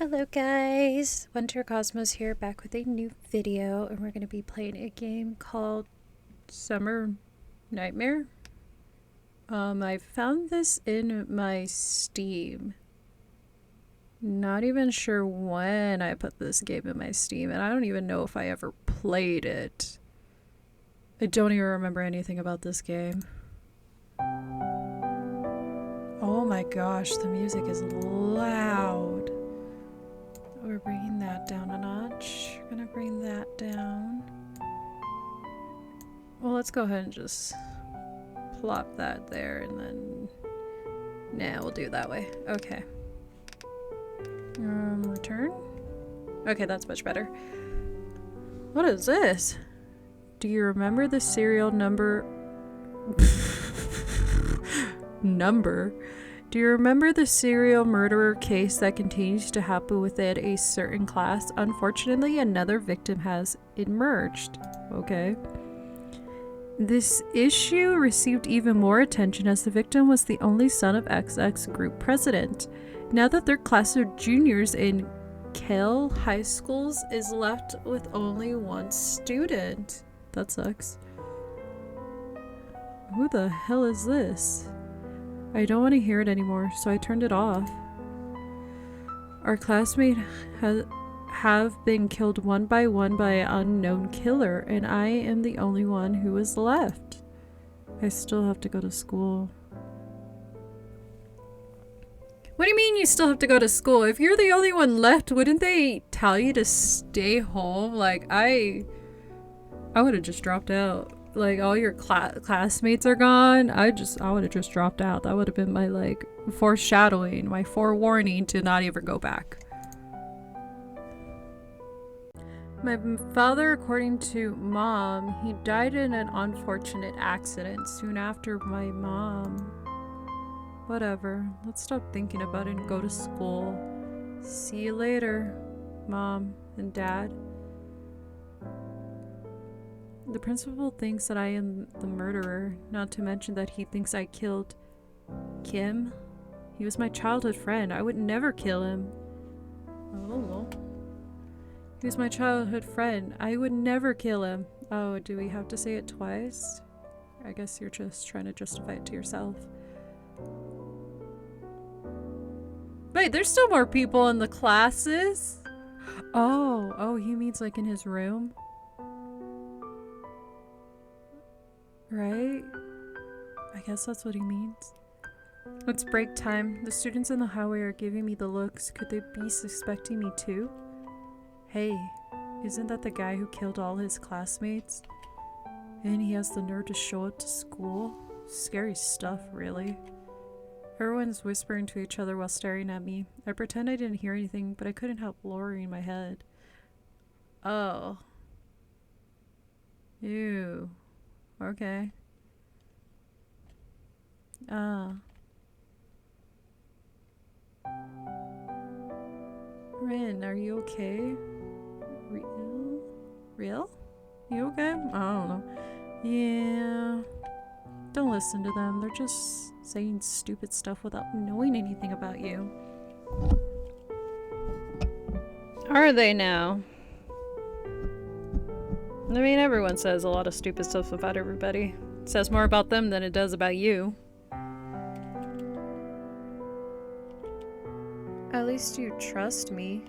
Hello guys, Winter Cosmos here, back with a new video, and we're going to be playing a game called Summer Nightmare. I found this in my Steam. Not even sure when I put this game in my Steam, and I don't even know if I ever played it. I don't even remember anything about this game. Oh my gosh, the music is loud. We're bringing that down a notch. We're gonna bring that down. Well, let's go ahead and just plop that there and then... Nah, we'll do it that way. Okay. Return? Okay, that's much better. What is this? Do you remember the serial number... Do you remember the serial murderer case that continues to happen within a certain class? Unfortunately, another victim has emerged. Okay. This issue received even more attention as the victim was the only son of XX group president. Now that their class of juniors in Kell High Schools is left with only one student. That sucks. Who the hell is this? I don't want to hear it anymore, so I turned it off. Our classmates have been killed one by an unknown killer, and I am the only one who is left. I still have to go to school. What do you mean you still have to go to school? If you're the only one left, wouldn't they tell you to stay home? Like, I would have just dropped out. Like, all your classmates are gone. I would have just dropped out. That would have been my, like, foreshadowing, my forewarning to not even go back. My father, according to Mom, he died in an unfortunate accident soon after my mom. Whatever. Let's stop thinking about it and go to school. See you later, Mom and Dad. The principal thinks that I am the murderer, not to mention that he thinks I killed Kim. He was my childhood friend. I would never kill him. Oh. He was my childhood friend. I would never kill him. Oh, do we have to say it twice? I guess you're just trying to justify it to yourself. Wait, there's still more people in the classes? Oh, he means like in his room? Right? I guess that's what he means. It's break time. The students in the highway are giving me the looks. Could they be suspecting me too? Hey, isn't that the guy who killed all his classmates? And he has the nerve to show up to school? Scary stuff, really. Everyone's whispering to each other while staring at me. I pretend I didn't hear anything, but I couldn't help lowering my head. Oh. Ew. Okay. Rin, are you okay? Real? You okay? I don't know. Yeah. Don't listen to them. They're just saying stupid stuff without knowing anything about you. Are they now? I mean, everyone says a lot of stupid stuff about everybody. It says more about them than it does about you. At least you trust me.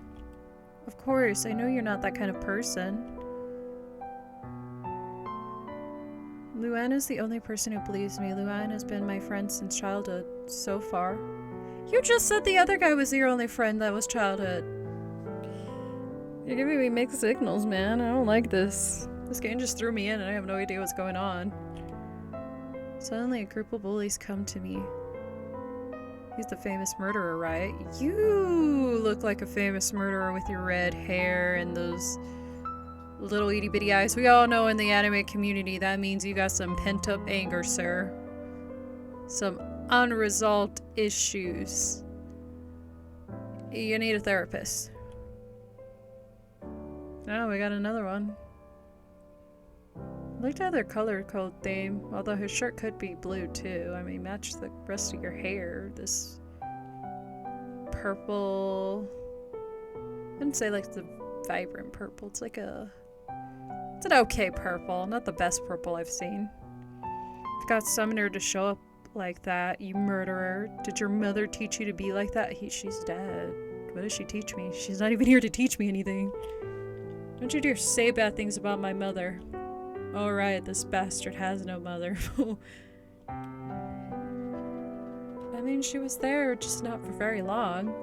Of course, I know you're not that kind of person. Luann is the only person who believes me. Luann has been my friend since childhood, so far. You just said the other guy was your only friend that was childhood. You're giving me mixed signals, man. I don't like this. This game just threw me in and I have no idea what's going on. Suddenly a group of bullies come to me. He's the famous murderer, right? You look like a famous murderer with your red hair and those little itty bitty eyes. We all know in the anime community that means you got some pent up anger, sir. Some unresolved issues. You need a therapist. Oh, we got another one. I liked how their color code theme, although his shirt could be blue too. I mean, match the rest of your hair. This purple wouldn't say like the vibrant purple. It's like a... It's an okay purple. Not the best purple I've seen. If God summoned her to show up like that, you murderer. Did your mother teach you to be like that? She's dead. What does she teach me? She's not even here to teach me anything. Don't you dare say bad things about my mother. Alright, this bastard has no mother. I mean, she was there, just not for very long.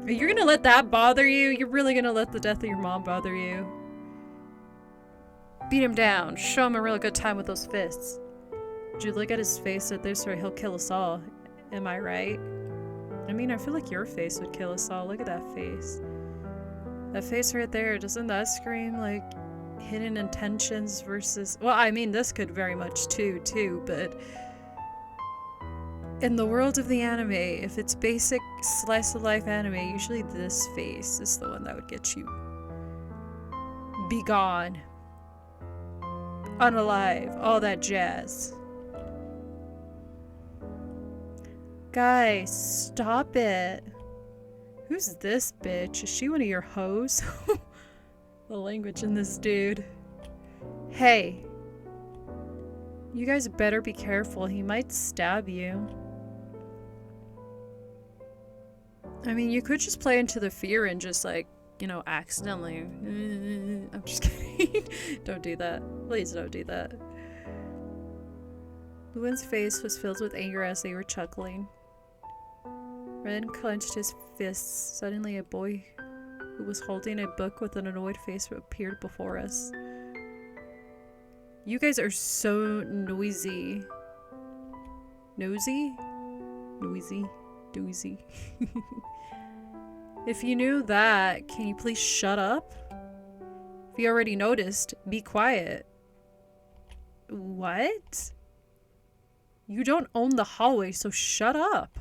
You're gonna let that bother you? You're really gonna let the death of your mom bother you? Beat him down. Show him a real good time with those fists. Would you look at his face at this or he'll kill us all? Am I right? I mean, I feel like your face would kill us all. Look at that face. That face right there, doesn't that scream like hidden intentions versus... Well, I mean, this could very much too, but... In the world of the anime, if it's basic slice of life anime, usually this face is the one that would get you. Be gone. Unalive. All that jazz. Guys, stop it. Who's this bitch? Is she one of your hoes? The language in this dude. Hey. You guys better be careful. He might stab you. I mean, you could just play into the fear and just like, you know, accidentally. I'm just kidding. Don't do that. Please don't do that. Luan's face was filled with anger as they were chuckling. Ren clenched his fists. Suddenly, a boy who was holding a book with an annoyed face appeared before us. You guys are so noisy. Nosy? Noisy. Doozy. If you knew that, can you please shut up? If you already noticed, be quiet. What? You don't own the hallway, so shut up.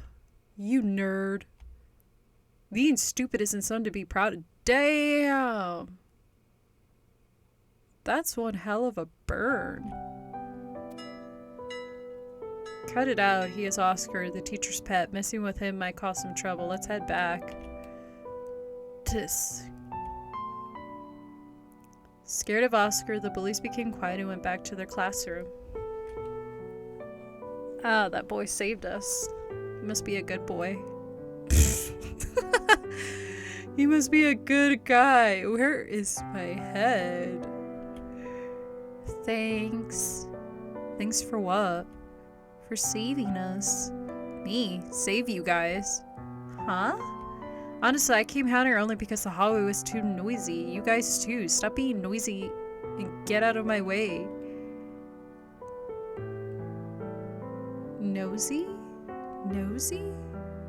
You nerd. Being stupid isn't something to be proud of. Damn. That's one hell of a burn. Cut it out. He is Oscar, the teacher's pet. Messing with him might cause some trouble. Let's head back. Scared of Oscar, the bullies became quiet and went back to their classroom. Ah, that boy saved us. He must be a good boy. He must be a good guy. Where is my head? Thanks. Thanks for what? For saving us. Me? Save you guys? Huh? Honestly, I came out here only because the hallway was too noisy. You guys too. Stop being noisy and get out of my way. Nosy? Nosy?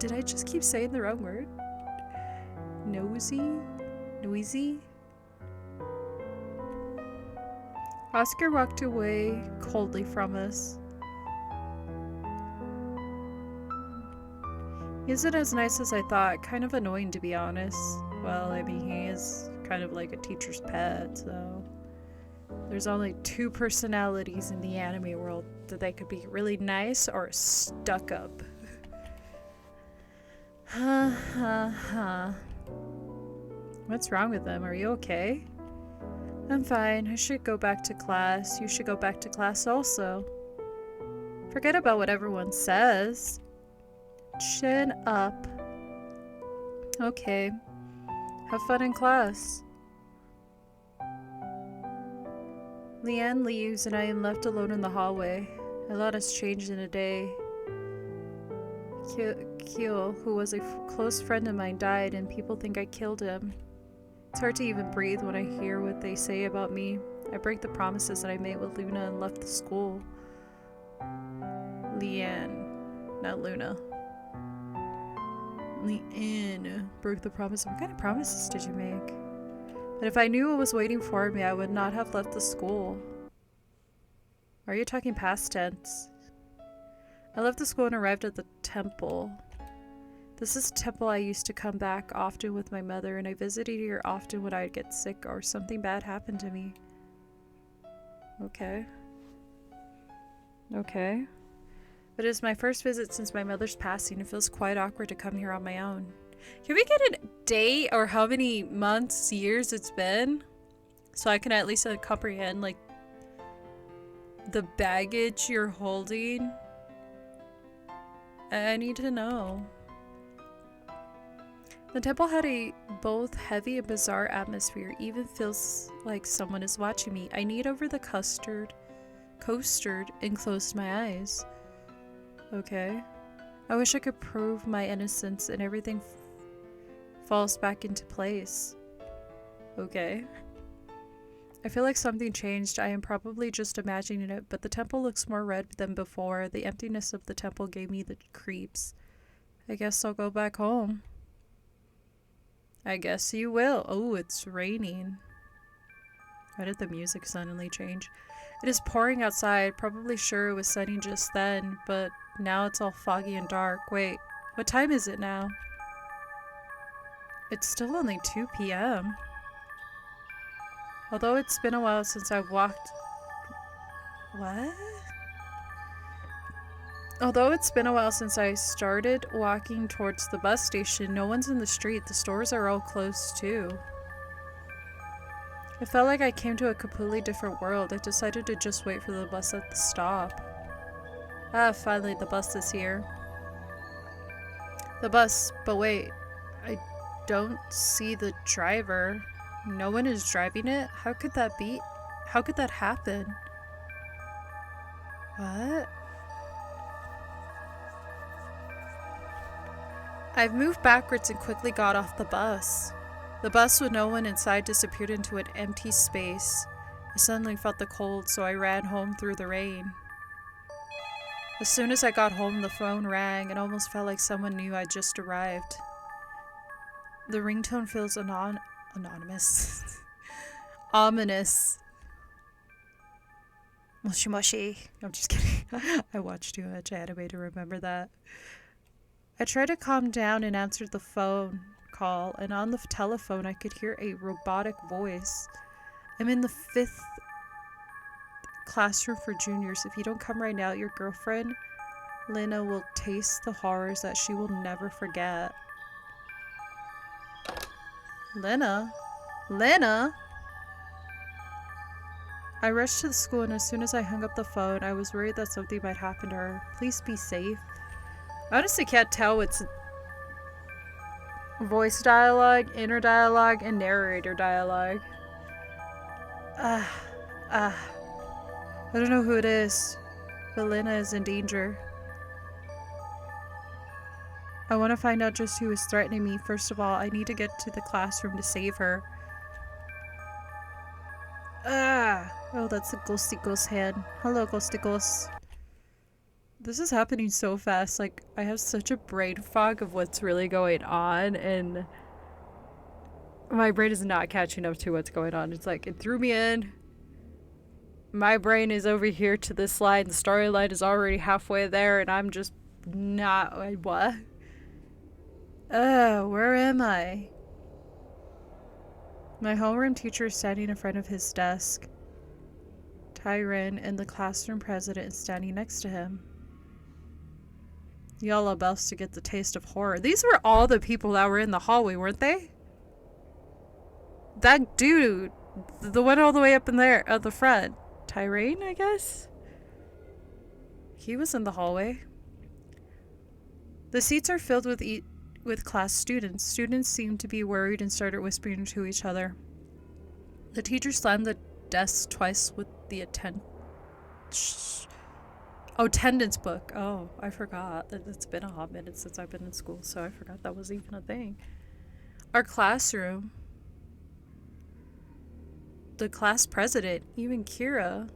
Did I just keep saying the wrong word? Nosy? Noisy? Oscar walked away coldly from us. He isn't as nice as I thought. Kind of annoying, to be honest. Well, I mean, he is kind of like a teacher's pet, so... There's only two personalities in the anime world. That they could be really nice or stuck up. Ha ha ha. What's wrong with them? Are you okay? I'm fine. I should go back to class. You should go back to class also. Forget about what everyone says. Chin up. Okay. Have fun in class. Leanne leaves and I am left alone in the hallway. A lot has changed in a day. Kyo, who was a close friend of mine, died and people think I killed him. It's hard to even breathe when I hear what they say about me. I break the promises that I made with Luna and left the school. Leanne, not Luna. Leanne broke the promise. What kind of promises did you make? But if I knew what was waiting for me, I would not have left the school. Are you talking past tense? I left the school and arrived at the temple. This is a temple I used to come back often with my mother, and I visited here often when I'd get sick or something bad happened to me. Okay. But it is my first visit since my mother's passing. It feels quite awkward to come here on my own. Can we get a date or how many months, years it's been? So I can at least comprehend, like, the baggage you're holding. I need to know. The temple had a both heavy and bizarre atmosphere. Even feels like someone is watching me. I knead over the coastered and closed my eyes. Okay. I wish I could prove my innocence and everything falls back into place. Okay. I feel like something changed. I am probably just imagining it, but the temple looks more red than before. The emptiness of the temple gave me the creeps. I guess I'll go back home. I guess you will. Oh, it's raining. Why did the music suddenly change? It is pouring outside. Probably sure it was sunny just then, but now it's all foggy and dark. Wait, what time is it now? It's still only 2 p.m. Although it's been a while since I've walked... What? Although it's been a while since I started walking towards the bus station, no one's in the street. The stores are all closed too. It felt like I came to a completely different world. I decided to just wait for the bus at the stop. Ah, finally the bus is here. The bus, but wait, I don't see the driver. No one is driving it? How could that be? How could that happen? What? I've moved backwards and quickly got off the bus. The bus with no one inside disappeared into an empty space. I suddenly felt the cold, so I ran home through the rain. As soon as I got home, the phone rang. It almost felt like someone knew I'd just arrived. The ringtone feels anonymous. Ominous. Moshi moshi. I'm just kidding. I watched too much anime to remember that. I tried to calm down and answered the phone call, and on the telephone I could hear a robotic voice. I'm in the 5th classroom for juniors. If you don't come right now, your girlfriend, Lena, will taste the horrors that she will never forget. Lena? Lena? I rushed to the school, and as soon as I hung up the phone, I was worried that something might happen to her. Please be safe. I honestly can't tell what's voice dialogue, inner dialogue, and narrator dialogue. I don't know who it is, but Lena is in danger. I want to find out just who is threatening me. First of all, I need to get to the classroom to save her. Oh, that's a ghosty ghost hand. Hello, ghosty ghost. This is happening so fast. Like, I have such a brain fog of what's really going on, and my brain is not catching up to what's going on. It's like, it threw me in. My brain is over here to this line. The storyline is already halfway there, and I'm just not... What? Where am I? My homeroom teacher is standing in front of his desk. Tyron and the classroom president is standing next to him. Y'all are about to get the taste of horror. These were all the people that were in the hallway, weren't they? That dude, the one all the way up in there at the front. Tyron, I guess? He was in the hallway. The seats are filled with class students. Students seemed to be worried and started whispering to each other. The teacher slammed the desk twice with the attendance book. Oh, I forgot that it's been a hot minute since I've been in school, so I forgot that was even a thing. Our classroom, the class president, even Kieran,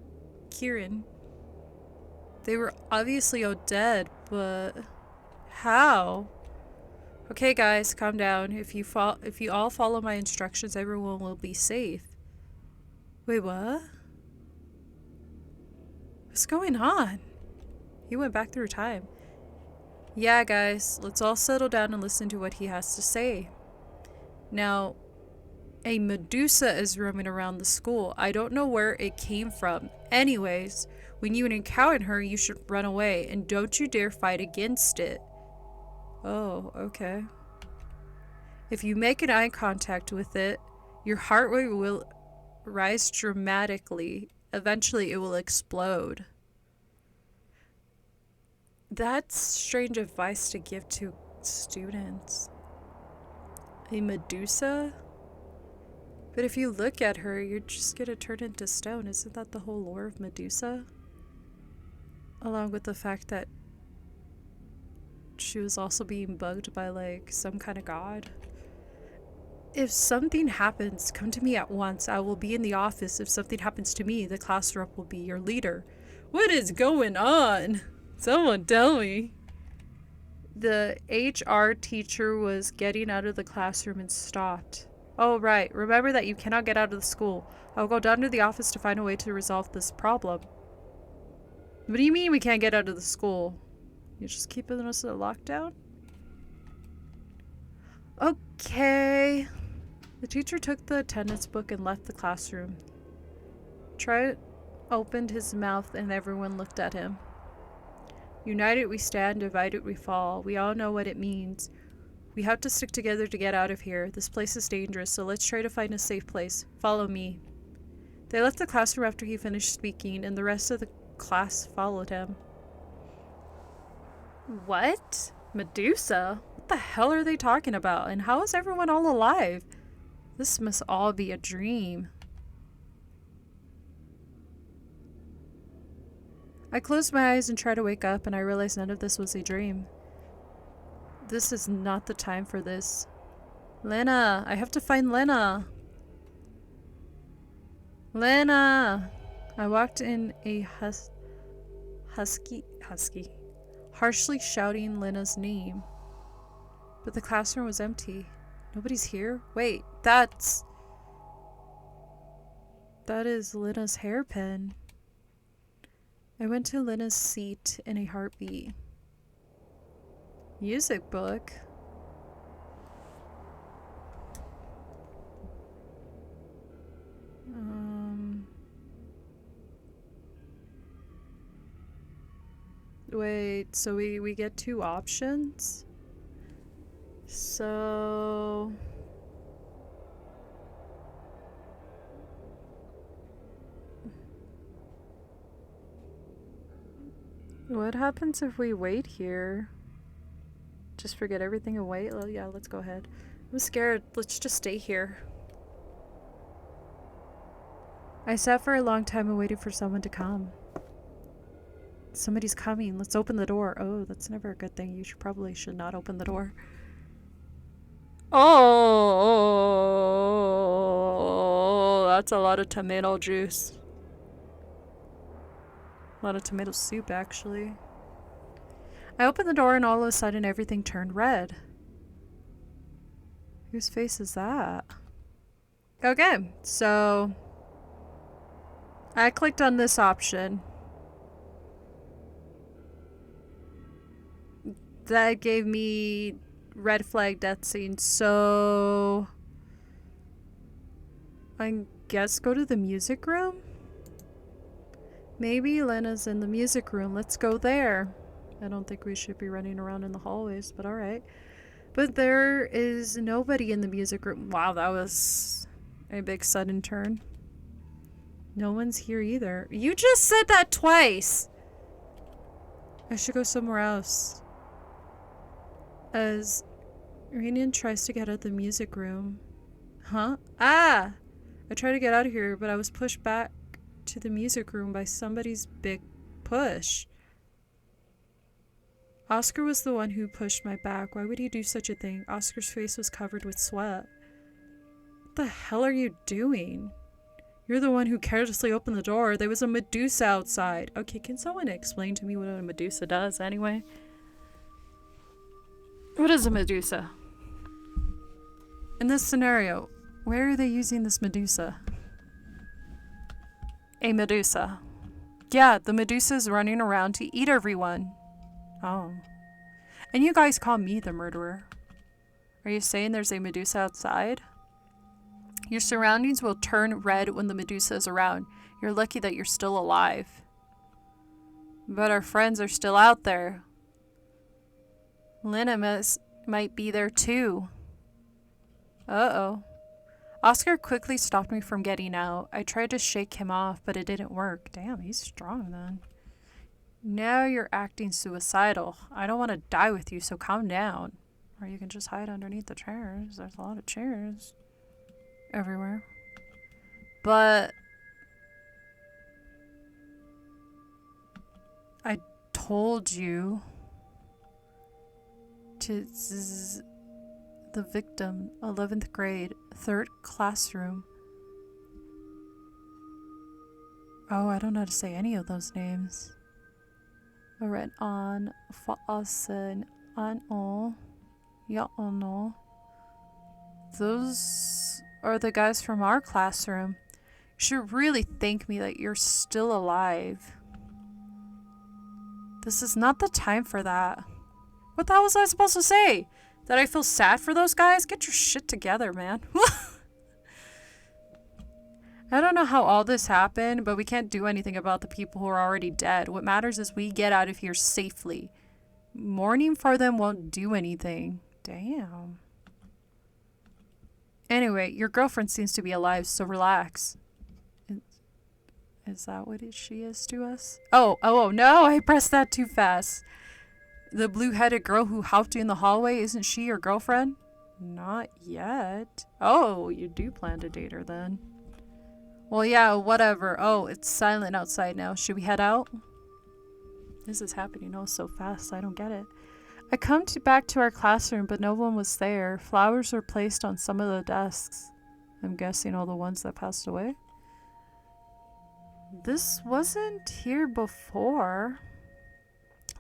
they were obviously all dead, but how? Okay, guys, calm down. If you all follow my instructions, everyone will be safe. Wait, what? What's going on? He went back through time. Yeah, guys, let's all settle down and listen to what he has to say. Now, a Medusa is roaming around the school. I don't know where it came from. Anyways, when you encounter her, you should run away, and don't you dare fight against it. Oh, okay. If you make an eye contact with it, your heart rate will rise dramatically. Eventually, it will explode. That's strange advice to give to students. A Medusa? But if you look at her, you're just gonna turn into stone. Isn't that the whole lore of Medusa? Along with the fact that she was also being bugged by, like, some kind of god. If something happens, come to me at once. I will be in the office. If something happens to me, the class rep will be your leader. What is going on? Someone tell me. The HR teacher was getting out of the classroom and stopped. Oh, right. Remember that you cannot get out of the school. I'll go down to the office to find a way to resolve this problem. What do you mean we can't get out of the school? You're just keeping us in a lockdown? Okay. The teacher took the attendance book and left the classroom. Trent opened his mouth and everyone looked at him. United we stand, divided we fall. We all know what it means. We have to stick together to get out of here. This place is dangerous, so let's try to find a safe place. Follow me. They left the classroom after he finished speaking, and the rest of the class followed him. What? Medusa? What the hell are they talking about? And how is everyone all alive? This must all be a dream. I closed my eyes and tried to wake up, and I realized none of this was a dream. This is not the time for this. Lena! I have to find Lena! Lena! I walked in a husky, harshly shouting Lena's name. But the classroom was empty. Nobody's here? Wait, that is Lena's hairpin. I went to Lena's seat in a heartbeat. Music book? Wait, so we get two options? So... what happens if we wait here? Just forget everything and wait? Oh, yeah, let's go ahead. I'm scared. Let's just stay here. I sat for a long time and waited for someone to come. Somebody's coming. Let's open the door. Oh, that's never a good thing. You probably should not open the door. Oh, that's a lot of tomato juice. A lot of tomato soup, actually. I opened the door and all of a sudden everything turned red. Whose face is that? Okay, so I clicked on this option. That gave me red flag death scene, so I guess go to the music room? Maybe Lena's in the music room. Let's go there. I don't think we should be running around in the hallways, but alright. But there is nobody in the music room. Wow, that was a big sudden turn. No one's here either. You just said that twice! I should go somewhere else. As Rainian tries to get out of the music room. Huh? Ah! I tried to get out of here, but I was pushed back to the music room by somebody's big push. Oscar was the one who pushed my back. Why would he do such a thing? Oscar's face was covered with sweat. What the hell are you doing? You're the one who carelessly opened the door. There was a Medusa outside. Okay, can someone explain to me what a Medusa does anyway? What is a Medusa? In this scenario, where are they using this Medusa? A Medusa. Yeah, the Medusa's running around to eat everyone. Oh. And you guys call me the murderer. Are you saying there's a Medusa outside? Your surroundings will turn red when the Medusa is around. You're lucky that you're still alive. But our friends are still out there. Lena might be there too. Uh-oh. Oscar quickly stopped me from getting out. I tried to shake him off, but it didn't work. Damn, he's strong then. Now you're acting suicidal. I don't want to die with you, so calm down. Or you can just hide underneath the chairs. There's a lot of chairs everywhere. But I told you to the victim, 11th grade, 3rd classroom. Oh, I don't know how to say any of those names. Red on, Fa'asen, An-o, Ya-ono. Those are the guys from our classroom. You should really thank me that you're still alive. This is not the time for that. What the hell was I supposed to say? That I feel sad for those guys? Get your shit together, man. I don't know how all this happened, but we can't do anything about the people who are already dead. What matters is we get out of here safely. Mourning for them won't do anything. Damn. Anyway, your girlfriend seems to be alive, so relax. Is that what she is to us? Oh, no, I pressed that too fast. The blue-headed girl who helped you in the hallway, isn't she your girlfriend? Not yet. Oh, you do plan to date her then. Well, yeah, whatever. Oh, it's silent outside now. Should we head out? This is happening all so fast. I don't get it. I come back to our classroom, but no one was there. Flowers were placed on some of the desks. I'm guessing all the ones that passed away. This wasn't here before.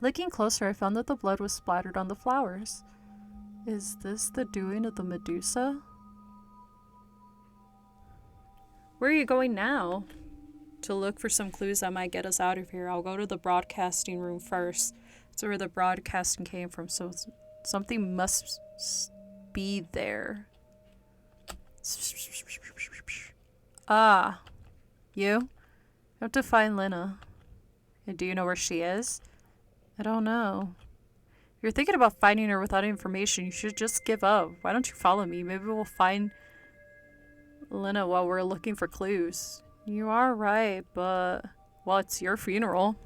Looking closer, I found that the blood was splattered on the flowers. Is this the doing of the Medusa? Where are you going now? To look for some clues that might get us out of here. I'll go to the broadcasting room first. That's where the broadcasting came from, so something must be there. Ah, you? I have to find Lena. Do you know where she is? I don't know. If you're thinking about finding her without information, you should just give up. Why don't you follow me? Maybe we'll find Lena while we're looking for clues. You are right, but... well, it's your funeral.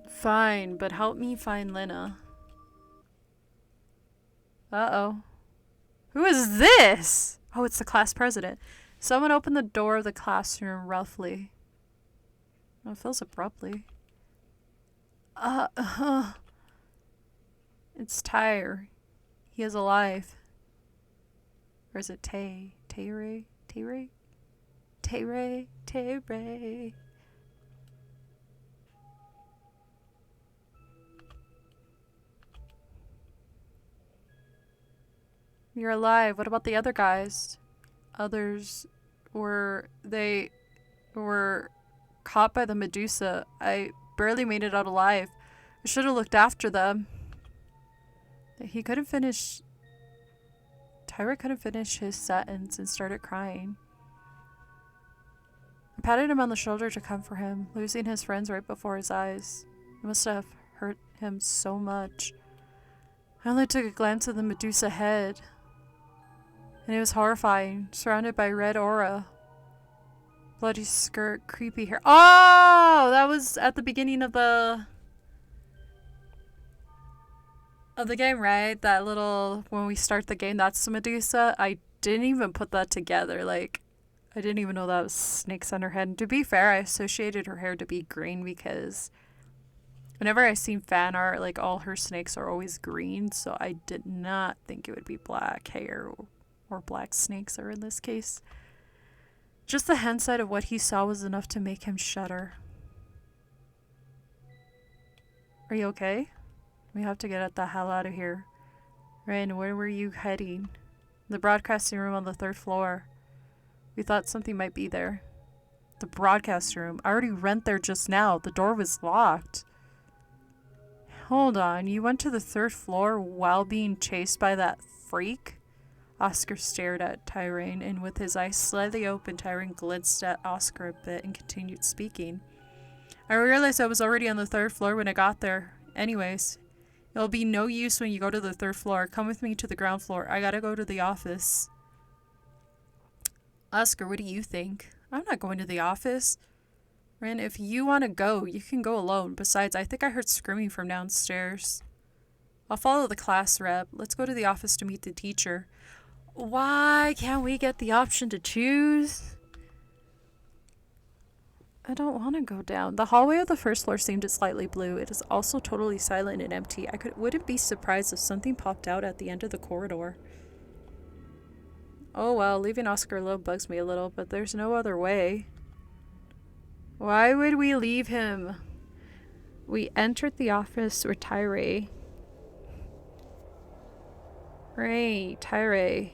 Fine, but help me find Lena. Uh-oh. Who is this? Oh, it's the class president. Someone opened the door of the classroom roughly. Oh, it feels abruptly. It's Tyre. He is alive. Or is it Tay? Tay-Ray? Tay-Ray? Tay-Ray? Tay-Ray? You're alive. What about the other guys? Others they were caught by the Medusa. I barely made it out alive. I should have looked after them. He couldn't finish... Tyra couldn't finish his sentence and started crying. I patted him on the shoulder to comfort him, losing his friends right before his eyes. It must have hurt him so much. I only took a glance at the Medusa head, and it was horrifying, surrounded by red aura. Bloody skirt, creepy hair. Oh! That was at the beginning of the game, right? That little, when we start the game, that's the Medusa. I didn't even put that together. Like, I didn't even know that was snakes on her head. And to be fair, I associated her hair to be green because whenever I seen fan art, like, all her snakes are always green. So I did not think it would be black hair or black snakes, or in this case. Just the hindsight of what he saw was enough to make him shudder. Are you okay? We have to get the hell out of here. Ren, where were you heading? The broadcasting room on the 3rd floor. We thought something might be there. The broadcast room. I already went there just now. The door was locked. Hold on. You went to the 3rd floor while being chased by that freak? Oscar stared at Tyrone, and with his eyes slightly open, Tyrone glanced at Oscar a bit and continued speaking. I realized I was already on the 3rd floor when I got there. Anyways, It'll be no use when you go to the 3rd floor. Come with me to the ground floor. I gotta go to the office. Oscar, what do you think? I'm not going to the office. Rin, if you want to go, you can go alone. Besides, I think I heard screaming from downstairs. I'll follow the class rep. Let's go to the office to meet the teacher. Why can't we get the option to choose? I don't want to go down. The hallway of the 1st floor seemed slightly blue. It is also totally silent and empty. Wouldn't be surprised if something popped out at the end of the corridor. Oh well, leaving Oscar alone bugs me a little, but there's no other way. Why would we leave him? We entered the office where Tyre. Tyre.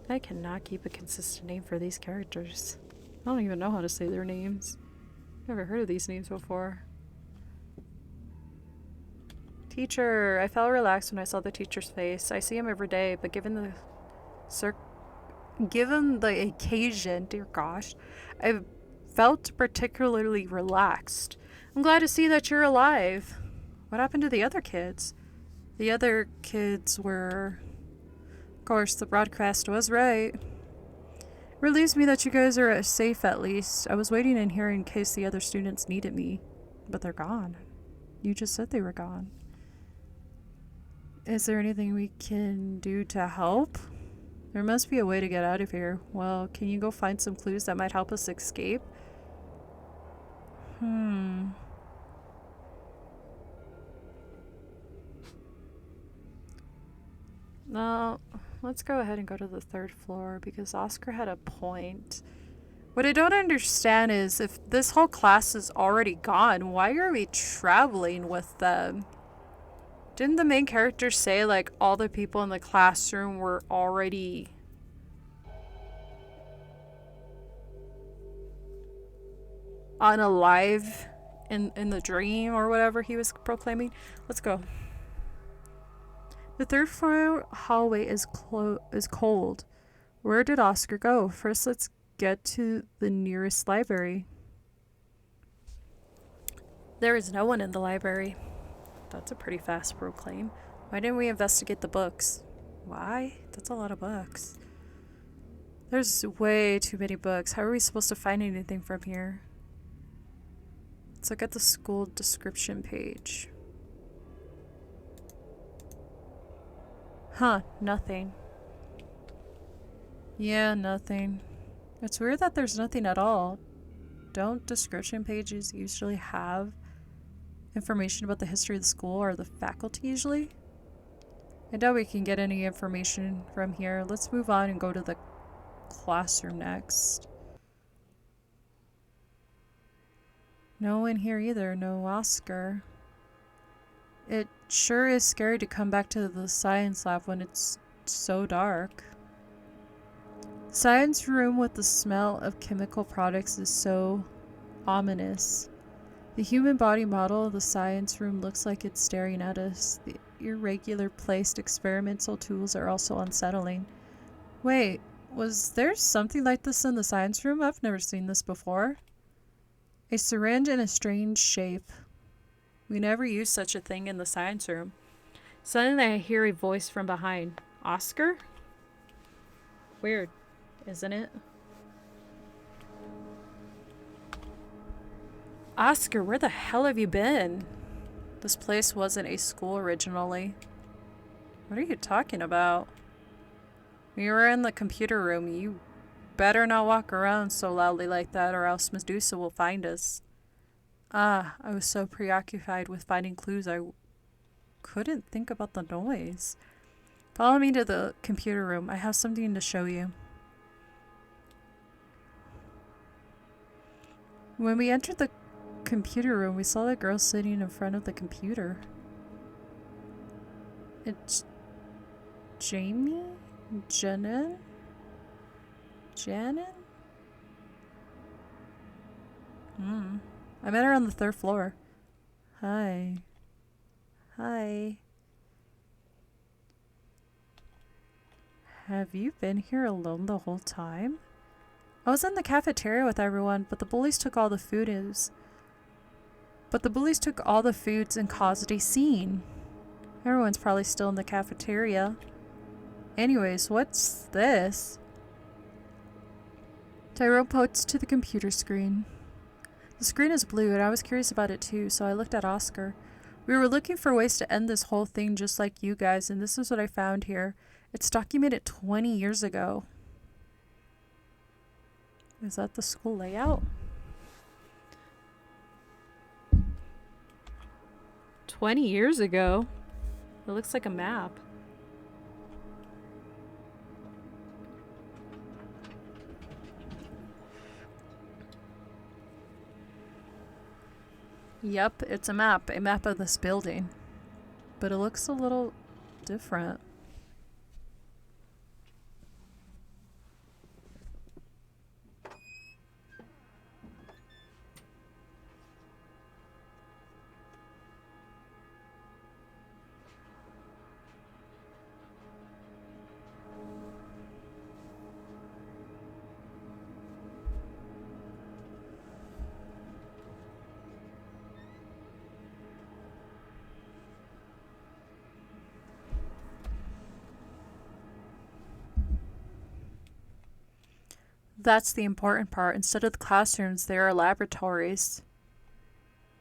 I cannot keep a consistent name for these characters. I don't even know how to say their names. Never heard of these names before. Teacher. I felt relaxed when I saw the teacher's face. I see him every day, but given the occasion, dear gosh, I felt particularly relaxed. I'm glad to see that you're alive. What happened to the other kids? The other kids were... Of course, the broadcast was right. Relieves me that you guys are safe at least. I was waiting in here in case the other students needed me. But they're gone. You just said they were gone. Is there anything we can do to help? There must be a way to get out of here. Well, can you go find some clues that might help us escape? No, let's go ahead and go to the 3rd floor because Oscar had a point. What I don't understand is if this whole class is already gone, why are we traveling with them? Didn't the main character say like all the people in the classroom were already unalive in the dream or whatever he was proclaiming? Let's go. The 3rd floor hallway is cold. Where did Oscar go? First, let's get to the nearest library. There is no one in the library. That's a pretty fast proclaim. Why didn't we investigate the books? Why? That's a lot of books. There's way too many books. How are we supposed to find anything from here? Let's look at the school description page. Huh, nothing. Yeah, nothing. It's weird that there's nothing at all. Don't description pages usually have information about the history of the school or the faculty usually? I doubt we can get any information from here. Let's move on and go to the classroom next. No one here either. No Oscar. It sure is scary to come back to the science lab when it's so dark. Science room with the smell of chemical products is so ominous. The human body model of the science room looks like it's staring at us. The irregular placed experimental tools are also unsettling. Wait, was there something like this in the science room? I've never seen this before. A syringe in a strange shape. We never used such a thing in the science room. Suddenly I hear a voice from behind. Oscar? Weird, isn't it? Oscar, where the hell have you been? This place wasn't a school originally. What are you talking about? We were in the computer room. You better not walk around so loudly like that or else Medusa will find us. I was so preoccupied with finding clues I couldn't think about the noise. Follow me to the computer room. I have something to show you. When we entered the computer room, we saw a girl sitting in front of the computer. It's Jamie? Janin? I met her on the 3rd floor. Hi. Hi. Have you been here alone the whole time? I was in the cafeteria with everyone, but the bullies took all the foods and caused a scene. Everyone's probably still in the cafeteria. Anyways, what's this? Tyrone points to the computer screen. The screen is blue, and I was curious about it too, so I looked at Oscar. We were looking for ways to end this whole thing just like you guys, and this is what I found here. It's documented 20 years ago. Is that the school layout? 20 years ago? It looks like a map. Yep, it's a map of this building. But it looks a little different. That's the important part. Instead of the classrooms, there are laboratories.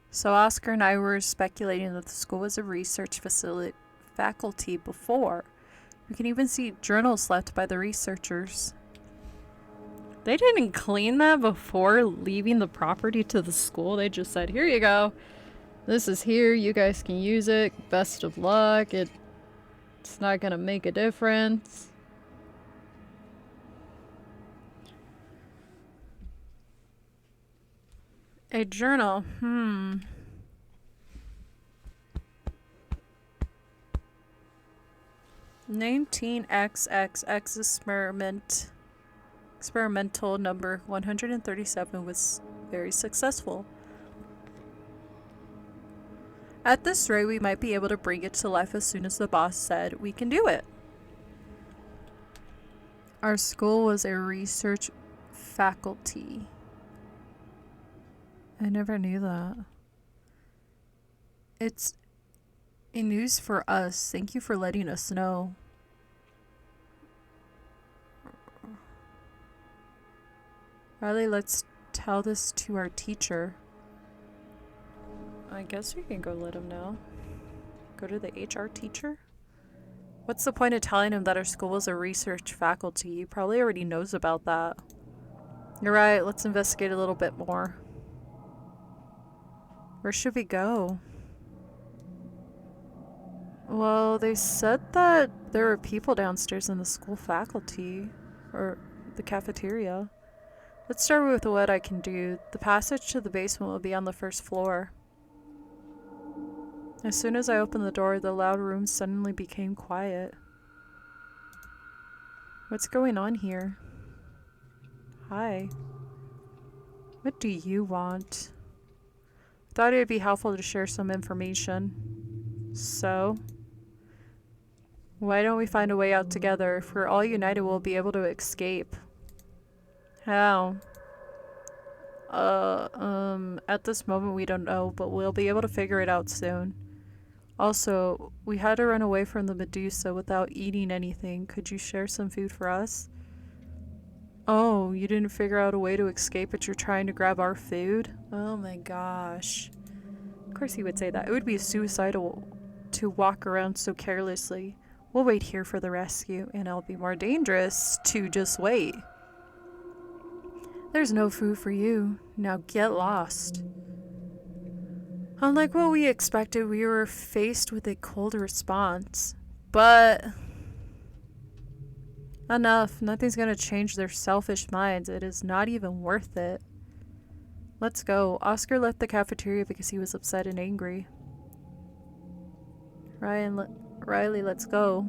So Oscar and I were speculating that the school was a research faculty before. We can even see journals left by the researchers. They didn't clean that before leaving the property to the school. They just said, here you go. This is here. You guys can use it. Best of luck. It's not gonna make a difference. A journal. 19XXX experimental number 137 was very successful. At this rate, we might be able to bring it to life as soon as the boss said we can do it. Our school was a research faculty. I never knew that. It's a news for us. Thank you for letting us know. Riley, let's tell this to our teacher. I guess we can go let him know. Go to the HR teacher? What's the point of telling him that our school was a research faculty? He probably already knows about that. You're right, let's investigate a little bit more. Where should we go? Well, they said that there were people downstairs in the school faculty, or the cafeteria. Let's start with what I can do. The passage to the basement will be on the first floor. As soon as I opened the door, the loud room suddenly became quiet. What's going on here? Hi. What do you want? Thought it would be helpful to share some information. So? Why don't we find a way out together? If we're all united, we'll be able to escape. How? At this moment we don't know, but we'll be able to figure it out soon. Also, we had to run away from the Medusa without eating anything. Could you share some food for us? Oh, you didn't figure out a way to escape, but you're trying to grab our food? Oh my gosh. Of course he would say that. It would be suicidal to walk around so carelessly. We'll wait here for the rescue, and it'll be more dangerous to just wait. There's no food for you. Now get lost. Unlike what we expected, we were faced with a cold response. But enough. Nothing's gonna change their selfish minds. It is not even worth it. Let's go. Oscar left the cafeteria because he was upset and angry. Riley, let's go.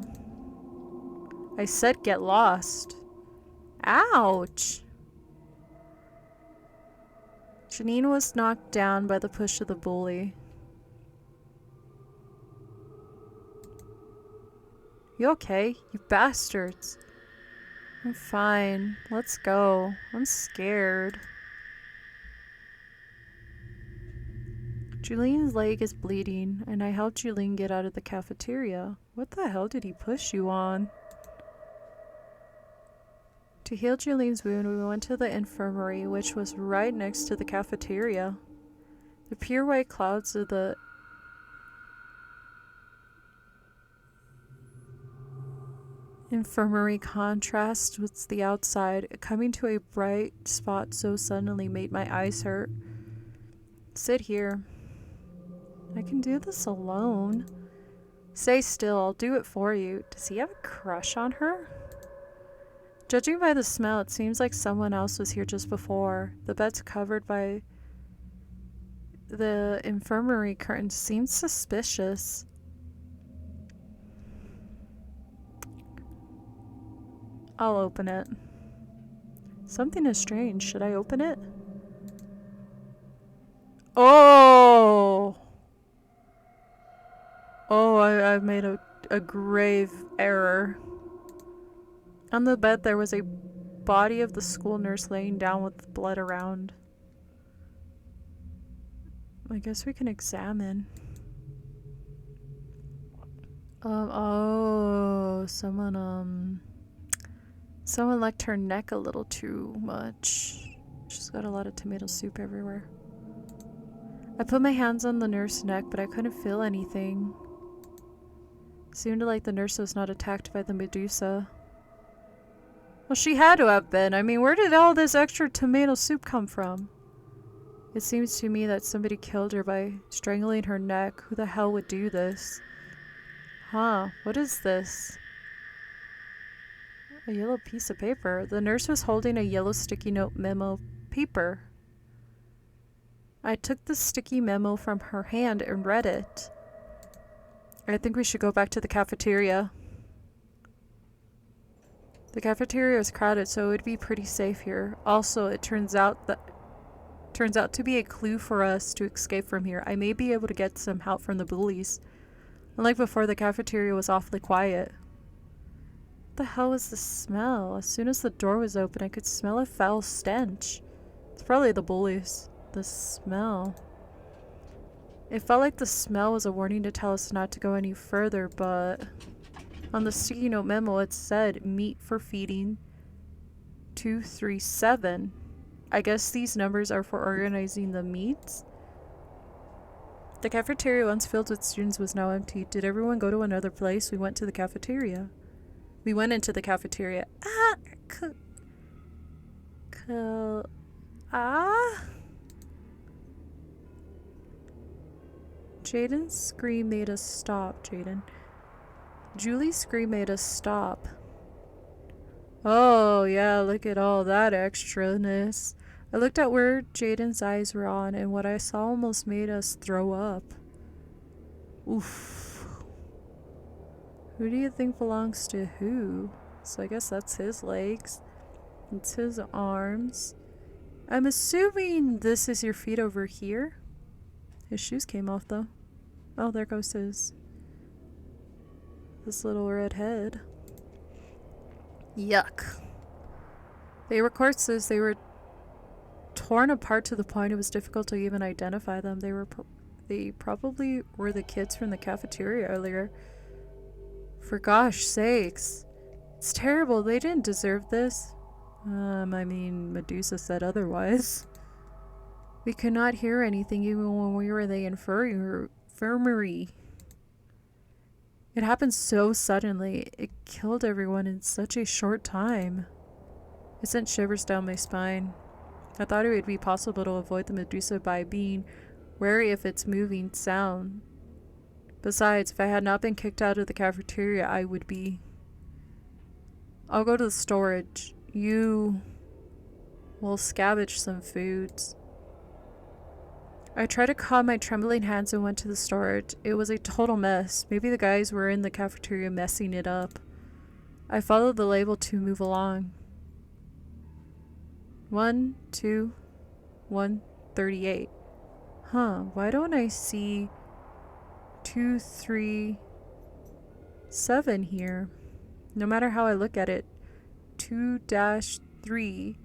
I said get lost. Ouch! Janine was knocked down by the push of the bully. You okay? You bastards. I'm fine. Let's go. I'm scared. Julian's leg is bleeding, and I helped Julian get out of the cafeteria. What the hell did he push you on? To heal Julian's wound, we went to the infirmary, which was right next to the cafeteria. The pure white clouds of the infirmary contrast with the outside. Coming to a bright spot so suddenly made my eyes hurt. Sit here. I can do this alone. Stay still, I'll do it for you. Does he have a crush on her? Judging by the smell, it seems like someone else was here just before. The bed's covered by the infirmary curtains. Seems suspicious. I'll open it. Something is strange. Should I open it? Oh! Oh, I've made a grave error. On the bed, there was a body of the school nurse laying down with blood around. I guess we can examine. Oh, someone licked her neck a little too much. She's got a lot of tomato soup everywhere. I put my hands on the nurse's neck, but I couldn't feel anything. Seemed like the nurse was not attacked by the Medusa. Well, she had to have been. I mean, where did all this extra tomato soup come from? It seems to me that somebody killed her by strangling her neck. Who the hell would do this? Huh, what is this? A yellow piece of paper. The nurse was holding a yellow sticky note memo paper. I took the sticky memo from her hand and read it. I think we should go back to the cafeteria. The cafeteria is crowded, so it would be pretty safe here. Also, it turns out to be a clue for us to escape from here. I may be able to get some help from the bullies. Unlike before, the cafeteria was awfully quiet. What the hell was the smell? As soon as the door was open, I could smell a foul stench. It's probably the bullies. The smell. It felt like the smell was a warning to tell us not to go any further, but on the sticky note memo it said meat for feeding 237. I guess these numbers are for organizing the meats. The cafeteria, once filled with students, was now empty. Did everyone go to another place? We went to the cafeteria. We went into the cafeteria. Jaden's scream made us stop, Jaden. Julie's scream made us stop. Oh, yeah, look at all that extraness. I looked at where Jaden's eyes were on, and what I saw almost made us throw up. Oof. Who do you think belongs to who? So I guess that's his legs. It's his arms. I'm assuming this is your feet over here. His shoes came off, though. Oh, there goes this little red head. Yuck. They were corpses. They were torn apart to the point it was difficult to even identify them. They probably were the kids from the cafeteria earlier. For gosh sakes. It's terrible. They didn't deserve this. I mean, Medusa said otherwise. We could not hear anything even when we were in the infirmary. It happened so suddenly. It killed everyone in such a short time. It sent shivers down my spine. I thought it would be possible to avoid the Medusa by being wary of its moving sound. Besides, if I had not been kicked out of the cafeteria, I would be. I'll go to the storage. You will scavenge some foods. I tried to calm my trembling hands and went to the storage. It was a total mess. Maybe the guys were in the cafeteria messing it up. I followed the label to move along. 1, 2, 138. Huh, why don't I see 237 here? No matter how I look at it, 2-3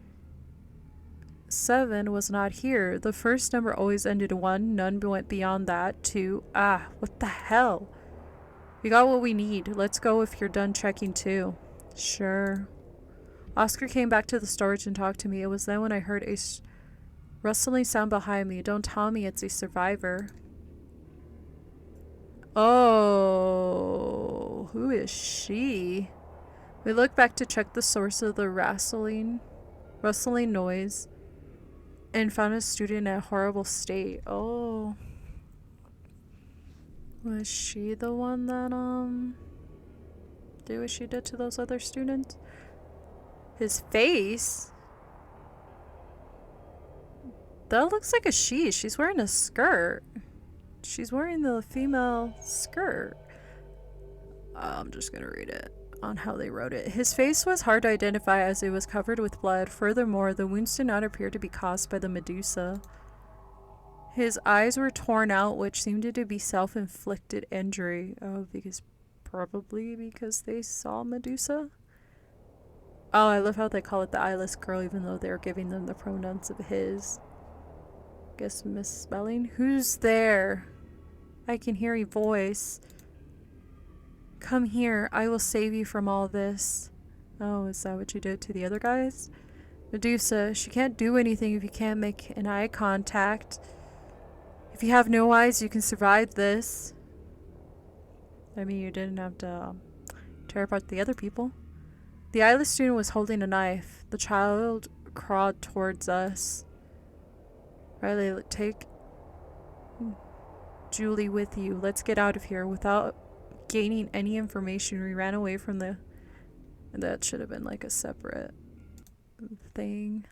7 was not here. The first number always ended 1. None went beyond that. 2. Ah, what the hell? We got what we need. Let's go if you're done checking too. Sure. Oscar came back to the storage and talked to me. It was then when I heard a rustling sound behind me. Don't tell me it's a survivor. Oh, who is she? We looked back to check the source of the rustling noise and found a student in a horrible state. Oh. Was she the one that, did what she did to those other students? His face? That looks like a she. She's wearing a skirt. She's wearing the female skirt. I'm just gonna read it on how they wrote it. His face was hard to identify as it was covered with blood. Furthermore, the wounds did not appear to be caused by the Medusa. His eyes were torn out, which seemed to be self-inflicted injury. Oh, probably because they saw Medusa? Oh, I love how they call it the eyeless girl, even though they're giving them the pronouns of his. Guess misspelling. Who's there? I can hear a voice. Come here, I will save you from all this. Oh, is that what you did to the other guys? Medusa, she can't do anything if you can't make an eye contact. If you have no eyes, you can survive this. I mean, you didn't have to tear apart the other people. The eyeless student was holding a knife. The child crawled towards us. Riley, take Julie with you. Let's get out of here. Without gaining any information, we ran away from the... That should have been like a separate thing.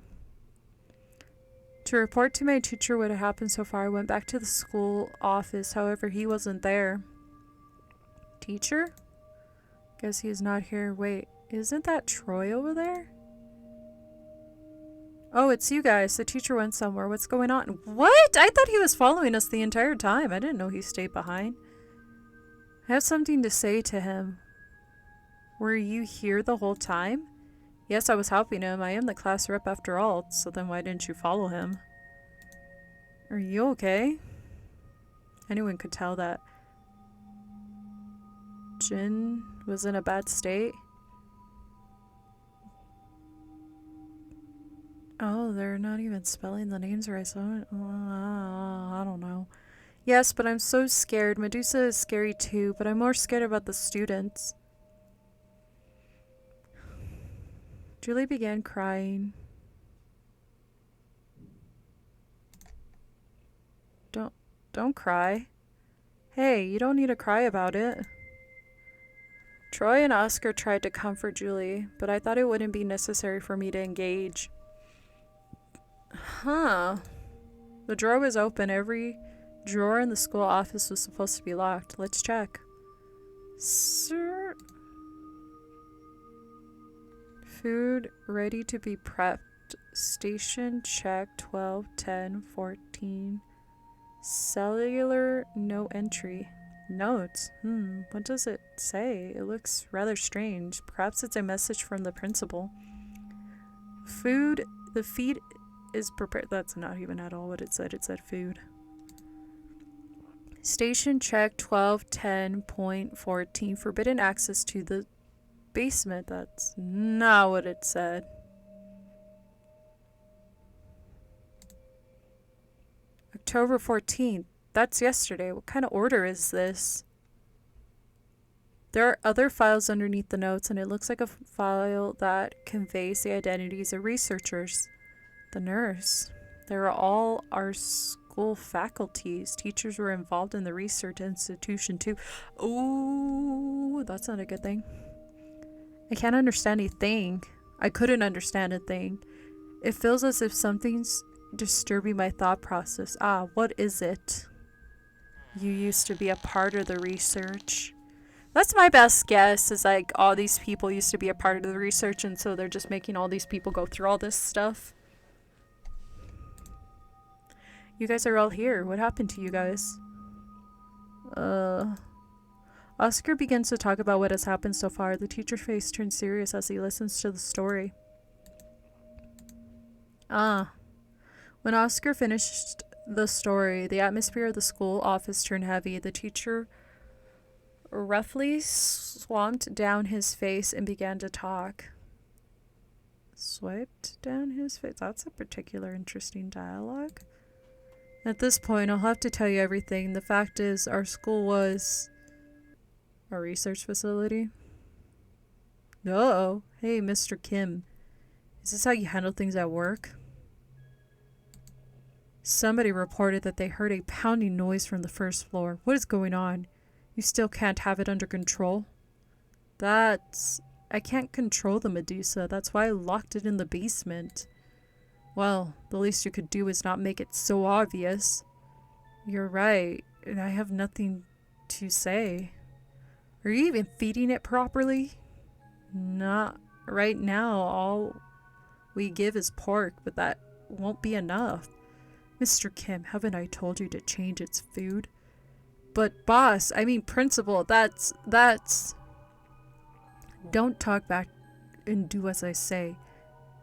To report to my teacher what had happened so far, I went back to the school office. However, he wasn't there. Teacher? Guess he is not here. Wait, isn't that Troy over there? Oh, it's you guys. The teacher went somewhere. What's going on? What? I thought he was following us the entire time. I didn't know he stayed behind. I have something to say to him. Were you here the whole time? Yes, I was helping him. I am the class rep after all, so then why didn't you follow him? Are you okay? Anyone could tell that Jin was in a bad state. Oh, they're not even spelling the names right, so I don't know. Yes, but I'm so scared. Medusa is scary too, but I'm more scared about the students. Julie began crying. Don't cry. Hey, you don't need to cry about it. Troy and Oscar tried to comfort Julie, but I thought it wouldn't be necessary for me to engage. Huh. The drawer was open. Every drawer in the school office was supposed to be locked. Let's check. Sir... Food ready to be prepped. Station check 12, 10, 14. Cellular no entry. Notes. What does it say? It looks rather strange. Perhaps it's a message from the principal. Food. The feed is prepared. That's not even at all what it said. It said food. Station check 1210.14. Forbidden access to the basement. That's not what it said. October 14th. That's yesterday. What kind of order is this? There are other files underneath the notes, and it looks like a file that conveys the identities of researchers. The nurse. They are all our school faculties. Teachers were involved in the research institution too. Oh, that's not a good thing. I can't understand a thing. I couldn't understand a thing. It feels as if something's disturbing my thought process. Ah, what is it? You used to be a part of the research. That's my best guess, is like all these people used to be a part of the research, and so they're just making all these people go through all this stuff. You guys are all here. What happened to you guys? Oscar begins to talk about what has happened so far. The teacher's face turns serious as he listens to the story. Ah, When Oscar finished the story, the atmosphere of the school office turned heavy. The teacher roughly swamped down his face and began to talk. Swiped down his face? That's a particular interesting dialogue. At this point, I'll have to tell you everything. The fact is, our school was a research facility. Uh-oh. Hey, Mr. Kim. Is this how you handle things at work? Somebody reported that they heard a pounding noise from the first floor. What is going on? You still can't have it under control? I can't control the Medusa. That's why I locked it in the basement. Well, the least you could do is not make it so obvious. You're right. I have nothing to say. Are you even feeding it properly? Not right now. All we give is pork, but that won't be enough. Mr. Kim, haven't I told you to change its food? But boss, I mean principal, that's... Don't talk back and do as I say.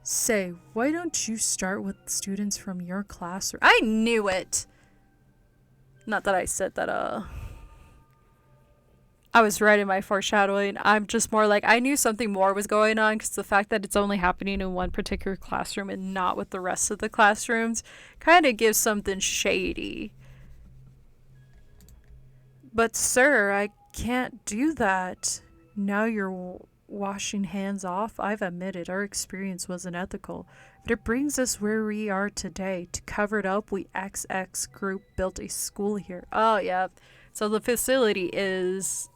Say, why don't you start with students from your class? I knew it! Not that I said that, I was right in my foreshadowing. I'm just more like, I knew something more was going on because the fact that it's only happening in one particular classroom and not with the rest of the classrooms kind of gives something shady. But sir, I can't do that. Now you're washing hands off. I've admitted our experience wasn't ethical, but it brings us where we are today. To cover it up, we XX group built a school here. Oh yeah, so the facility is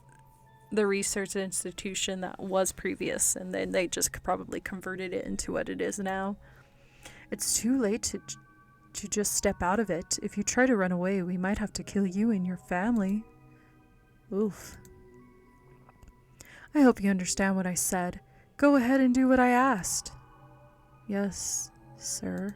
the research institution that was previous, and then they just probably converted it into what it is now. It's too late to just step out of it. If you try to run away, we might have to kill you and your family. Oof. I hope you understand what I said. Go ahead and do what I asked. Yes, sir.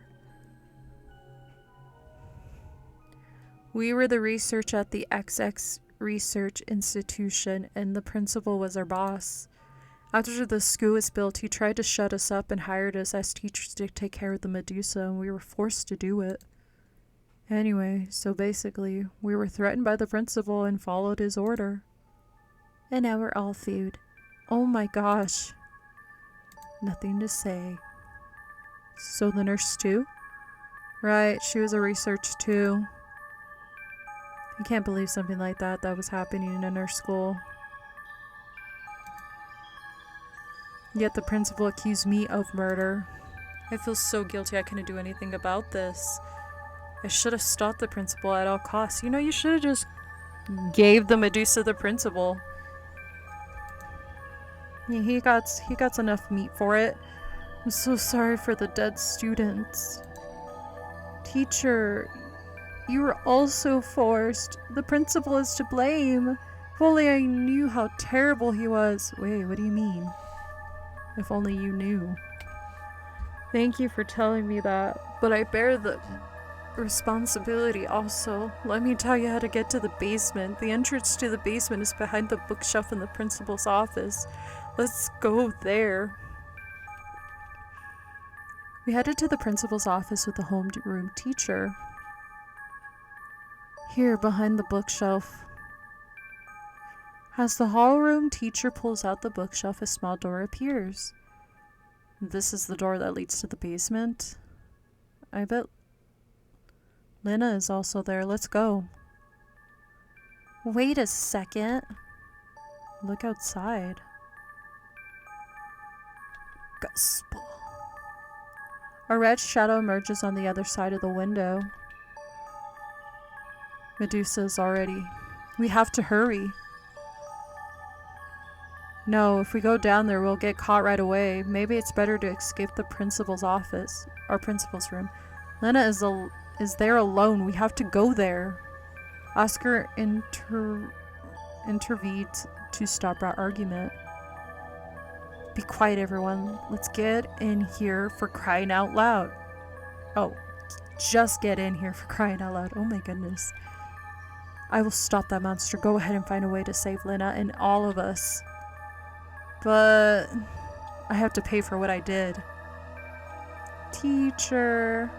We were the research at the XX Research Institution, and the principal was our boss. After the school was built, he tried to shut us up and hired us as teachers to take care of the Medusa, and we were forced to do it. Anyway, so basically, we were threatened by the principal and followed his order. And now we're all food. Oh my gosh. Nothing to say. So the nurse too? Right, she was a research too. I can't believe something like that was happening in a nurse school. Yet the principal accused me of murder. I feel so guilty I couldn't do anything about this. I should have stopped the principal at all costs. You know, you should have just gave the Medusa the principal. Yeah, he got enough meat for it. I'm so sorry for the dead students. Teacher, you were also forced. The principal is to blame. If only I knew how terrible he was. Wait, what do you mean? If only you knew. Thank you for telling me that, but I bear the responsibility also. Let me tell you how to get to the basement. The entrance to the basement is behind the bookshelf in the principal's office. Let's go there. We headed to the principal's office with the homeroom teacher. Here, behind the bookshelf. As the hallroom teacher pulls out the bookshelf, a small door appears. This is the door that leads to the basement. I bet Lena is also there. Let's go. Wait a second. Look outside. Gospel. A red shadow emerges on the other side of the window. Medusa's already. We have to hurry. No, if we go down there, we'll get caught right away. Maybe it's better to escape the principal's office, or principal's room. Lena is there alone. We have to go there. Oscar intervened to stop our argument. Be quiet, everyone. Let's get in here for crying out loud. Oh, just get in here for crying out loud. Oh my goodness. I will stop that monster. Go ahead and find a way to save Lena and all of us. But I have to pay for what I did. Teacher.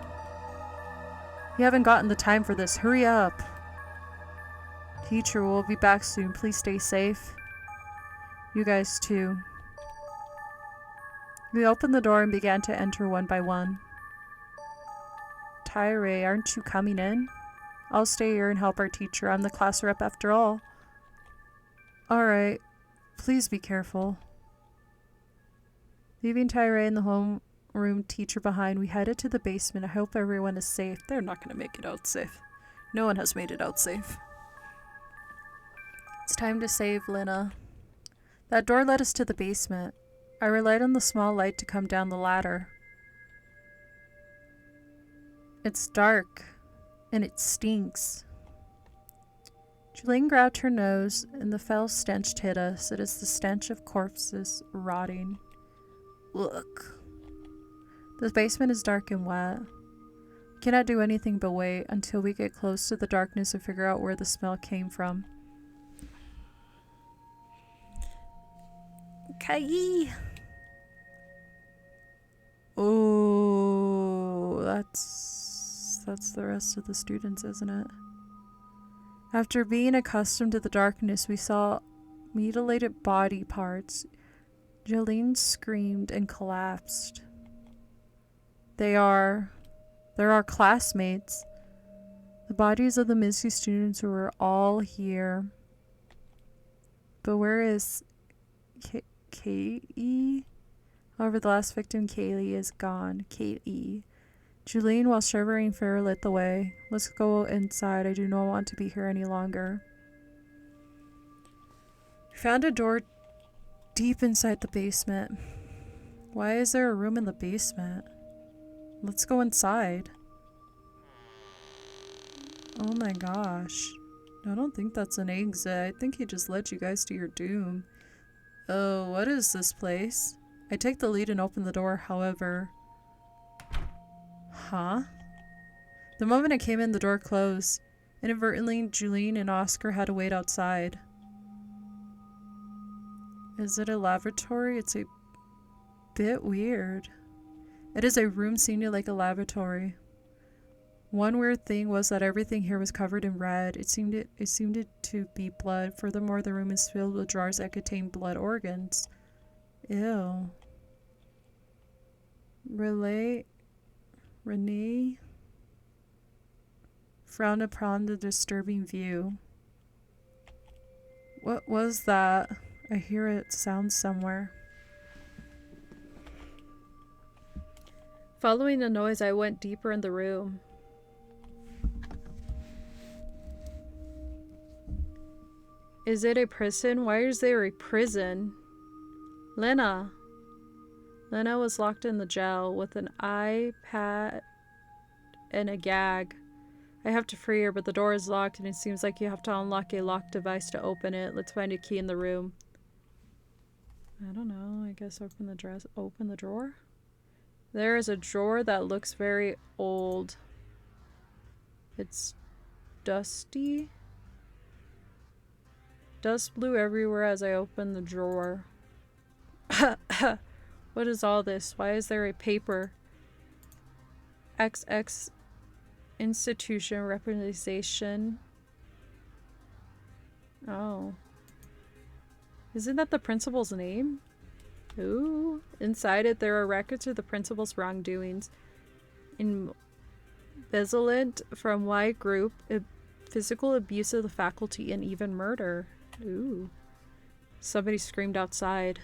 You haven't gotten the time for this. Hurry up. Teacher, we'll be back soon. Please stay safe. You guys too. We opened the door and began to enter one by one. Tyre, aren't you coming in? I'll stay here and help our teacher. I'm the class rep after all. Alright. Please be careful. Leaving Tyre and the homeroom teacher behind, we headed to the basement. I hope everyone is safe. They're not going to make it out safe. No one has made it out safe. It's time to save Lena. That door led us to the basement. I relied on the small light to come down the ladder. It's dark, and it stinks. Julian grabbed her nose, and the foul stench hit us. It is the stench of corpses rotting. Look. The basement is dark and wet. We cannot do anything but wait until we get close to the darkness and figure out where the smell came from. Okay. Oh, that's the rest of the students, isn't it? After being accustomed to the darkness, we saw mutilated body parts. Jolene screamed and collapsed. They're our classmates. The bodies of the missing students were all here. But where is Kaylee? However, the last victim, Kaylee, is gone. Kaylee. Julian, while shivering, Farrah lit the way. Let's go inside. I do not want to be here any longer. We found a door deep inside the basement. Why is there a room in the basement? Let's go inside. Oh my gosh. I don't think that's an exit. I think he just led you guys to your doom. Oh, what is this place? I take the lead and open the door, however... Huh? The moment I came in, the door closed. Inadvertently, Julian and Oscar had to wait outside. Is it a lavatory? It's a bit weird. It is a room seeming like a lavatory. One weird thing was that everything here was covered in red. It seemed to be blood. Furthermore, the room is filled with jars that contain blood organs. Ew. Renee frowned upon the disturbing view. What was that? I hear it sound somewhere. Following the noise, I went deeper in the room. Is it a prison? Why is there a prison? Lena. Lena was locked in the jail with an iPad and a gag. I have to free her, but the door is locked and it seems like you have to unlock a locked device to open it. Let's find a key in the room. I don't know. I guess open the drawer? There is a drawer that looks very old. It's dusty. Dust blew everywhere as I opened the drawer. What is all this? Why is there a paper? XX institution representation. Oh. Isn't that the principal's name? Ooh. Inside it, there are records of the principal's wrongdoings. Embezzlement from Y group, physical abuse of the faculty, and even murder. Ooh. Somebody screamed outside.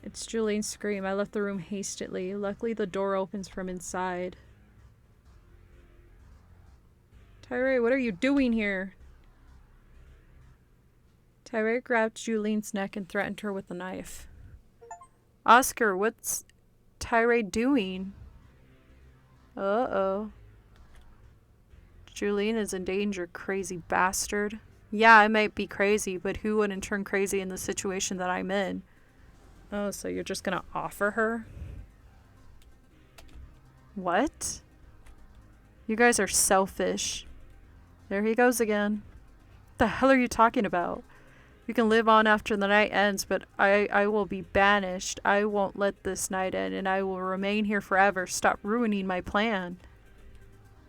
It's Julian's scream. I left the room hastily. Luckily, the door opens from inside. Tyre, what are you doing here? Tyre grabbed Julian's neck and threatened her with a knife. Oscar, what's Tyre doing? Uh-oh. Julian is in danger, crazy bastard. Yeah, I might be crazy, but who wouldn't turn crazy in the situation that I'm in? Oh, so you're just gonna offer her? What? You guys are selfish. There he goes again. What the hell are you talking about? You can live on after the night ends, but I will be banished. I won't let this night end, and I will remain here forever. Stop ruining my plan.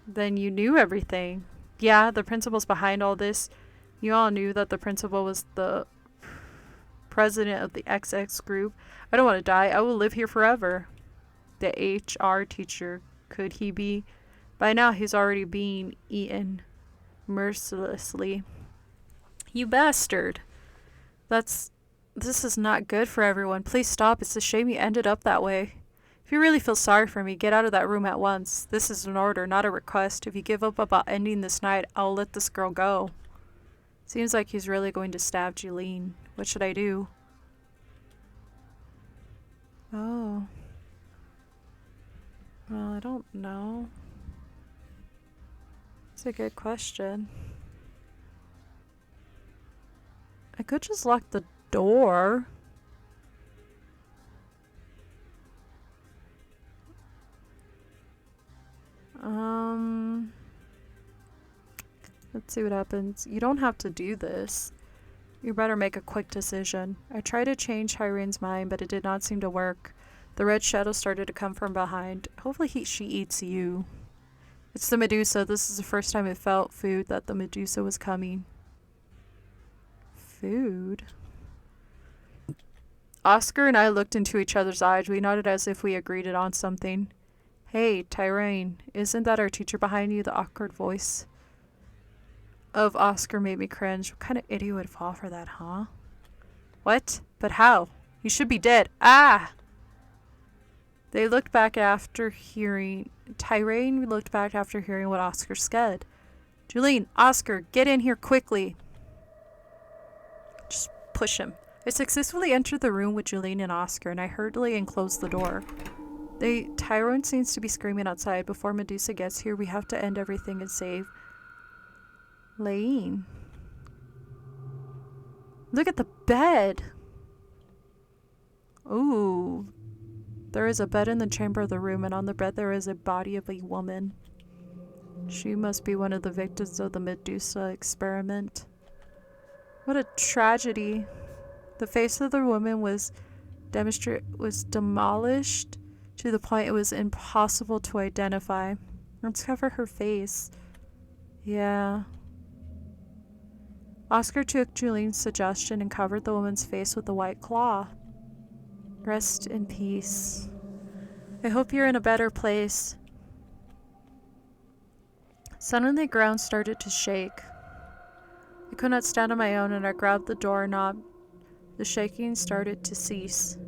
Then you knew everything. Yeah, the principal's behind all this. You all knew that the principal was the president of the XX group. I don't want to die. I will live here forever. The HR teacher. Could he be? By now, he's already being eaten mercilessly. You bastard. This is not good for everyone. Please stop. It's a shame you ended up that way. If you really feel sorry for me, get out of that room at once. This is an order, not a request. If you give up about ending this night, I'll let this girl go. Seems like he's really going to stab Julene. What should I do? Oh. Well, I don't know. It's a good question. I could just lock the door. Let's see what happens. You don't have to do this. You better make a quick decision. I tried to change Tyrone's mind, but it did not seem to work. The red shadow started to come from behind. Hopefully she eats you. It's the Medusa. This is the first time it felt food that the Medusa was coming. Food? Oscar and I looked into each other's eyes. We nodded as if we agreed on something. Hey, Tyrone, isn't that our teacher behind you? The awkward voice of Oscar made me cringe. What kind of idiot would fall for that, huh? What? But how? You should be dead. Ah! They looked back after hearing... Tyrone looked back after hearing what Oscar said. Julene, Oscar, get in here quickly. Just push him. I successfully entered the room with Julene and Oscar, and I hurriedly enclosed the door. Tyrone seems to be screaming outside. Before Medusa gets here, we have to end everything and save Laine. Look at the bed. Ooh. There is a bed in the chamber of the room, and on the bed there is a body of a woman. She must be one of the victims of the Medusa experiment. What a tragedy. The face of the woman was demolished to the point it was impossible to identify. Let's cover her face. Yeah. Oscar took Julene's suggestion and covered the woman's face with a white cloth. Rest in peace. I hope you're in a better place. Suddenly the ground started to shake. I could not stand on my own, and I grabbed the doorknob. The shaking started to cease.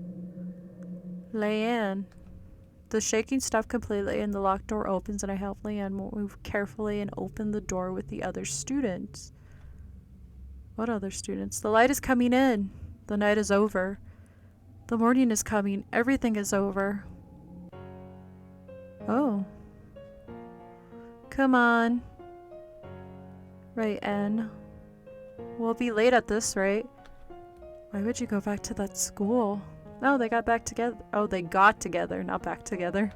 Leanne. The shaking stopped completely, and the locked door opens, and I helped Leanne move carefully and open the door with the other students. What other students? The light is coming in. The night is over. The morning is coming. Everything is over. Oh. Come on. Right, Anne. We'll be late at this rate. Why would you go back to that school? No, they got back together. Oh, they got together, not back together.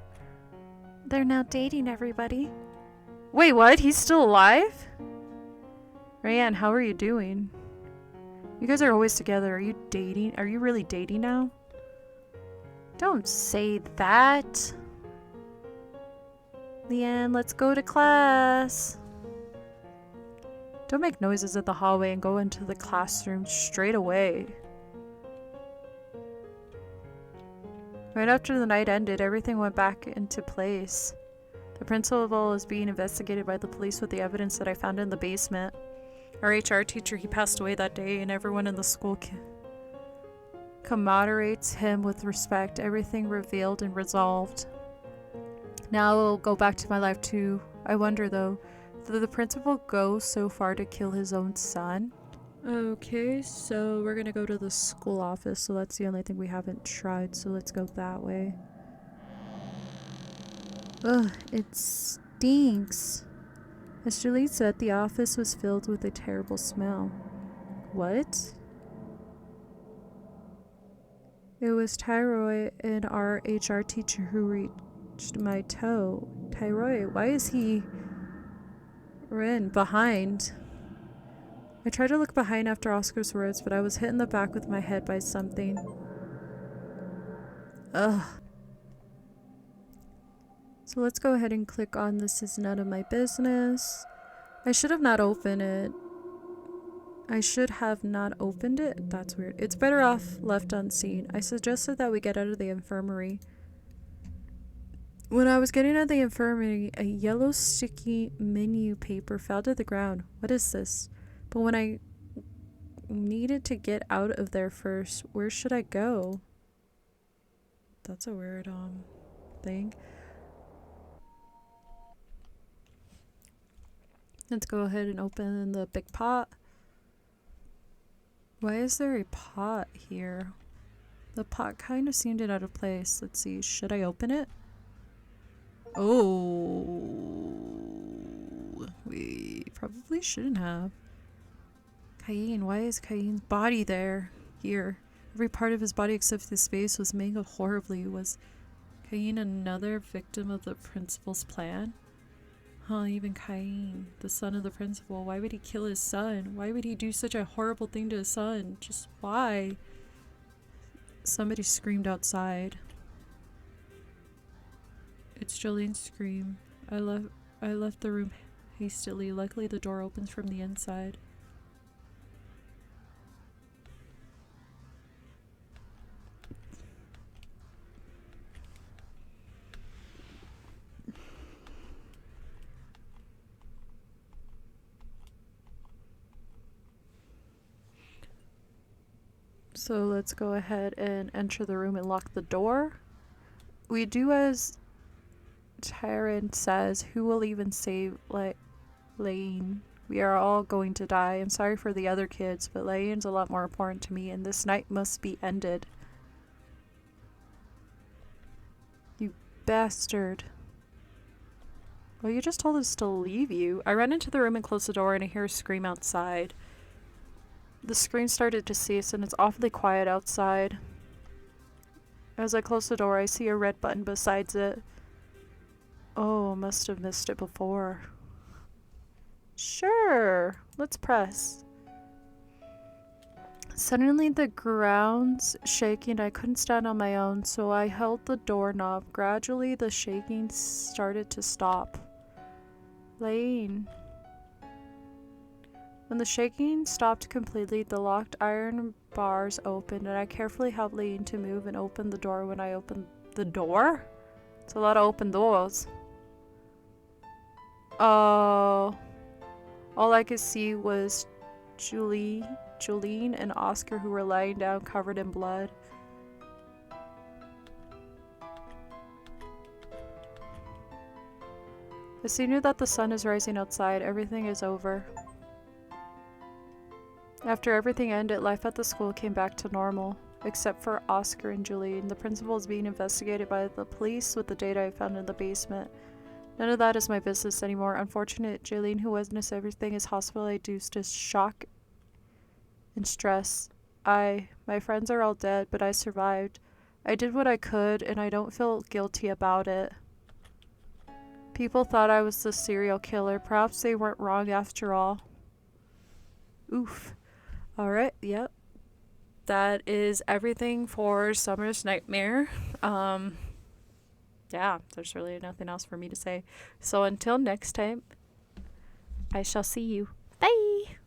They're now dating everybody. Wait, what? He's still alive? Rayanne, how are you doing? You guys are always together. Are you dating? Are you really dating now? Don't say that. Leanne, let's go to class. Don't make noises at the hallway and go into the classroom straight away. Right after the night ended, everything went back into place. The principal is being investigated by the police with the evidence that I found in the basement. Our HR teacher, he passed away that day, and everyone in the school commemorates him with respect. Everything revealed and resolved. Now I will go back to my life too. I wonder though, did the principal go so far to kill his own son? Okay, so we're gonna go to the school office, so that's the only thing we haven't tried, so let's go that way. Ugh, it stinks. As Julie said, the office was filled with a terrible smell. What? It was Tyroy and our HR teacher who reached my toe. Tyroy, why is he behind? I tried to look behind after Oscar's words, but I was hit in the back with my head by something. Ugh. So let's go ahead and click on this is none of my business. I should have not opened it. I should have not opened it? That's weird. It's better off left unseen. I suggested that we get out of the infirmary. When I was getting out of the infirmary, a yellow sticky menu paper fell to the ground. What is this? But when I needed to get out of there first, where should I go? That's a weird thing. Let's go ahead and open the big pot. Why is there a pot here? The pot kind of seemed out of place. Let's see. Should I open it? Oh. We probably shouldn't have. Cain. Why is Cain's body there? Here. Every part of his body except his face was mangled horribly. Was Cain another victim of the principal's plan? Huh, even Cain, the son of the principal. Why would he kill his son? Why would he do such a horrible thing to his son? Just why? Somebody screamed outside. It's Jolene's scream. I left the room hastily. Luckily the door opens from the inside. So let's go ahead and enter the room and lock the door. We do as Tyron says, who will even save Lane? We are all going to die. I'm sorry for the other kids, but Lane's a lot more important to me, and this night must be ended. You bastard. Well, you just told us to leave you. I ran into the room and closed the door, and I hear a scream outside. The scream started to cease, and it's awfully quiet outside. As I close the door, I see a red button besides it. Oh, must have missed it before. Sure, let's press. Suddenly the ground's shaking. I couldn't stand on my own, so I held the doorknob. Gradually the shaking started to stop. Lane. When the shaking stopped completely, the locked iron bars opened, and I carefully helped Lane to move and open the door. When I opened the door? It's a lot of open doors. Oh. All I could see was Jolene and Oscar, who were lying down covered in blood. I see now that the sun is rising outside. Everything is over. After everything ended, life at the school came back to normal, except for Oscar and Jolene. The principal is being investigated by the police with the data I found in the basement. None of that is my business anymore. Unfortunate, Jolene, who witnessed everything, is hospitalized due to shock and stress. My friends are all dead, but I survived. I did what I could, and I don't feel guilty about it. People thought I was the serial killer. Perhaps they weren't wrong after all. Oof. Alright, yep. That is everything for Summer's Nightmare. Yeah, there's really nothing else for me to say. So until next time, I shall see you. Bye!